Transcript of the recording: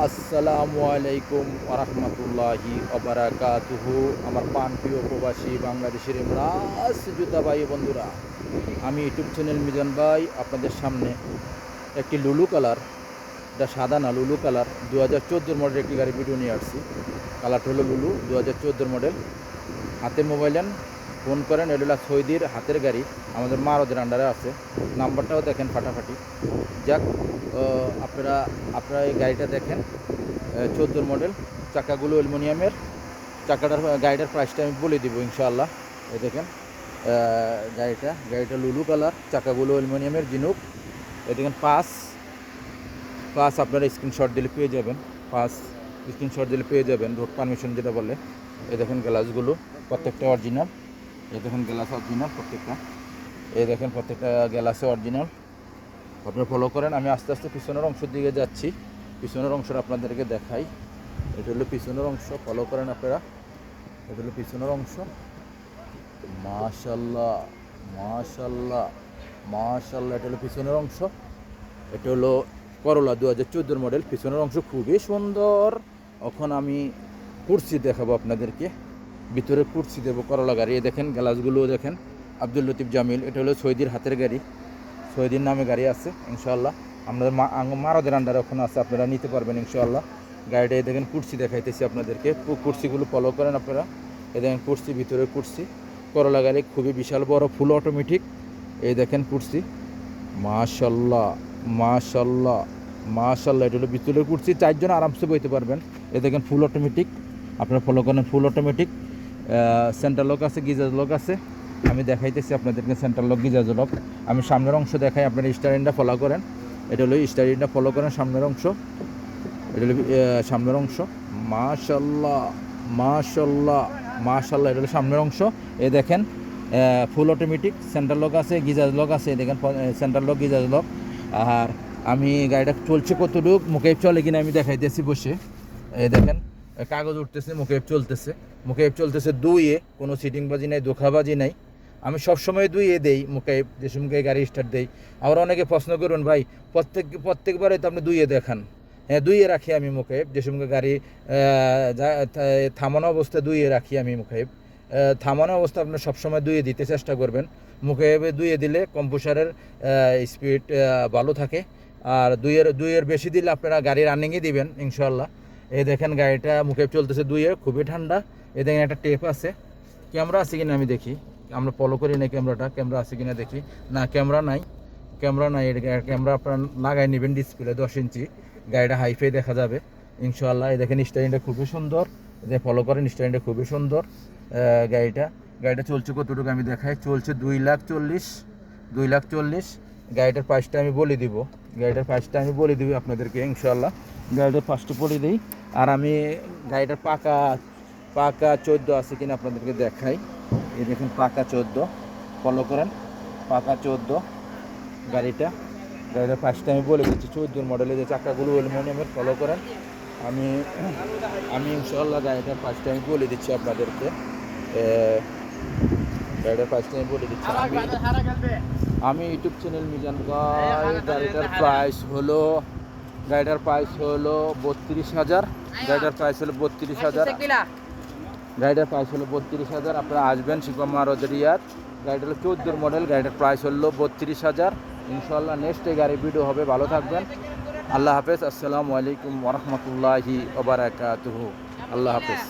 আসসালামু আলাইকুম ওরহমতুল্লাহি ওবারাকাতুহু। আমার প্রাণপ্রিয় প্রবাসী বাংলাদেশের ইমরাজ জুতা ভাই বন্ধুরা, আমি ইউটিউব চ্যানেল মিজান ভাই আপনাদের সামনে একটি লুলু কালার, এটা সাদা না, লুলু কালার 2014 মডেল একটি গাড়ি ভিডিও নিয়ে আসছি। কালারটা হলো লুলু 2014 মডেল। হাতের মোবাইল নেন, ফোন করেন, এটা হলো সৌদির হাতের গাড়ি, আমাদের মারদের আন্ডারে আছে। নাম্বারটাও দেখেন ফাটাফাটি। যাক, আপনারা এই গাড়িটা দেখেন, 14 মডেল, চাকাগুলো অ্যালুমিনিয়ামের। গাড়িটার প্রাইসটা আমি বলে দিব ইনশাআল্লাহ। এই দেখেন গাড়িটা লুলু কালার, চাকাগুলো অ্যালুমিনিয়ামের জিনুক। এই দেখেন পাস আপনারা স্ক্রিনশট দিলে পেয়ে যাবেন, রোড পারমিশন যেটা বলে। এই দেখেন গ্লাসগুলো প্রত্যেকটা অরিজিনাল। এই দেখেন গ্লাস অরিজিনাল প্রত্যেকটা। এই দেখেন প্রত্যেকটা গ্লাসে অরিজিনাল। আপনারা ফলো করেন। আমি আস্তে আস্তে পিছনের অংশের দিকে যাচ্ছি, পিছনের অংশটা আপনাদেরকে দেখাই। এটা হলো পিছনের অংশ, ফলো করেন আপনারা। এটা হলো পিছনের অংশ। মাশাল্লাহ মাশাল্লাহ মাশাল্লাহ, এটা হলো পিছনের অংশ। এটা হলো করলা 2014 মডেল, পিছনের অংশ খুবই সুন্দর। এখন আমি কুরসি দেখাবো আপনাদেরকে, ভিতরে কুরসি দেবো করলা গাড়ি। দেখেন গ্লাসগুলো দেখেন, আব্দুল লতিফ জামিল। এটা হলো সৌদির হাতের গাড়ি, সৌদির নামে গাড়ি আছে ইনশাআল্লাহ। আমাদের মারদের আন্ডারে ওখানে আছে, আপনারা নিতে পারবেন ইনশাআল্লাহ। গাড়িটা দেখেন কুরসি দেখাইতেছি আপনাদেরকে, কুরসিগুলো ফলো করেন আপনারা। এই দেখেন কুরসি, ভিতরে কুরসি, করলা গাড়ি খুবই বিশাল বড়, ফুল অটোমেটিক। এই দেখেন কুরসি, মাশাল্লাহ মাশাল্লাহ মাশাল্লাহ। এটা হলো ভিতরে কুরসি, 4 জন আরামসে বইতে পারবেন। এই দেখেন ফুল অটোমেটিক, আপনারা ফলো করেন, ফুল অটোমেটিক। সেন্টার লক আছে, গিজার লক আছে। আমি দেখাইতেছি আপনাদেরকে সেন্টার লক, গিজার লক। আমি সামনের অংশ দেখাই, আপনারা স্টারিংটা ফলো করেন। এটা হলো স্টারিংটা ফলো করেন, সামনের অংশ। এটা হলো সামনের অংশ। মাশাল্লাহ মাশাল্লাহ মাশাল্লাহ, এটা হলো সামনের অংশ। এ দেখেন ফুল অটোমেটিক, সেন্টার লক আছে, গিজার লক আছে। দেখেন সেন্টার লক, গিজার লক। আর আমি গাড়িটা চলছে কতটুক, মুকেব চলে কিনা আমি দেখাইতেছি বসে। এই দেখেন কাগজ উঠতেছে, মুকেব চলতেছে 2-এ, কোনো সিটিংবাজি নাই, ধোঁকাবাজি নাই। আমি সবসময় 2-এ দেই মুকেব, যে সময় গাড়ি স্টার্ট দেই। আবার অনেকে প্রশ্ন করুন, ভাই প্রত্যেকবারে তো আপনি 2-এ দেখান। হ্যাঁ, 2-এ রাখি আমি মুকেব, যে সময় গাড়ি থামানো অবস্থায় 2-এ রাখি আমি মুকেব। থামানো অবস্থা আপনার সবসময় 2-এ দিতে চেষ্টা করবেন। মুকেবে 2-এ দিলে কম্প্রেসারের স্পিড ভালো থাকে। আর 2-এর বেশি দিলে আপনারা গাড়ি রানিংয়ে দিবেন ইনশাআল্লাহ। এই দেখেন গাড়িটা মুকেব চলতেছে 2-এ, খুবই ঠান্ডা। এই দেখেন একটা টেপ আছে, ক্যামেরা আছে কিনা আমি দেখি, আমরা ফলো করি না ক্যামেরা আছে কিনা দেখি। না, ক্যামেরা নাই। ক্যামেরা আপনারা লাগাই নেবেন ডিসপ্লে 10 ইঞ্চি, গাড়িটা হাইফাই দেখা যাবে ইনশাআল্লাহ। এই দেখেন স্টারিংটা খুবই সুন্দর, যে ফলো করেন, স্টারিংটা খুবই সুন্দর। গাড়িটা চলছে কতটুকু আমি দেখাই, চলছে 2,40,000। গাড়িটার প্রাইসটা আমি বলে দিব, আপনাদেরকে ইনশাআল্লাহ। গাড়িটার প্রাইসটা বলে দিই। আর আমি গাড়িটার পাকা 14 আছে কিনা আপনাদেরকে দেখাই। এই দেখেন পাকা 14, ফলো করেন, পাকা 14 গাড়িটার প্রাইসটা আমি বলে দিচ্ছি। 14 মডেলের যে চাকাগুলো অ্যালুমিনিয়ামের, ফলো করেন। আমি ইনশাআল্লাহ গাড়িটার প্রাইসটা আমি বলে দিচ্ছি আপনাদেরকে। আমি ইউটিউব চ্যানেল মিজান ভাই। গাড়িটার প্রাইস হলো 32,000। গাড়িটার প্রাইস হলো 32,000। আপনারা আসবেন শিকমা রোজরিয়াত। গাড়িটা হলো 14 মডেল, গাড়িটার প্রাইস হলো 32,000 ইনশাআল্লাহ। নেক্সট গাড়ি ভিডিও হবে, ভালো থাকবেন। আল্লাহ হাফেজ। আসসালামু আলাইকুম ওরহমতুল্লাহি ওবারাকাতুহু। আল্লাহ হাফেজ।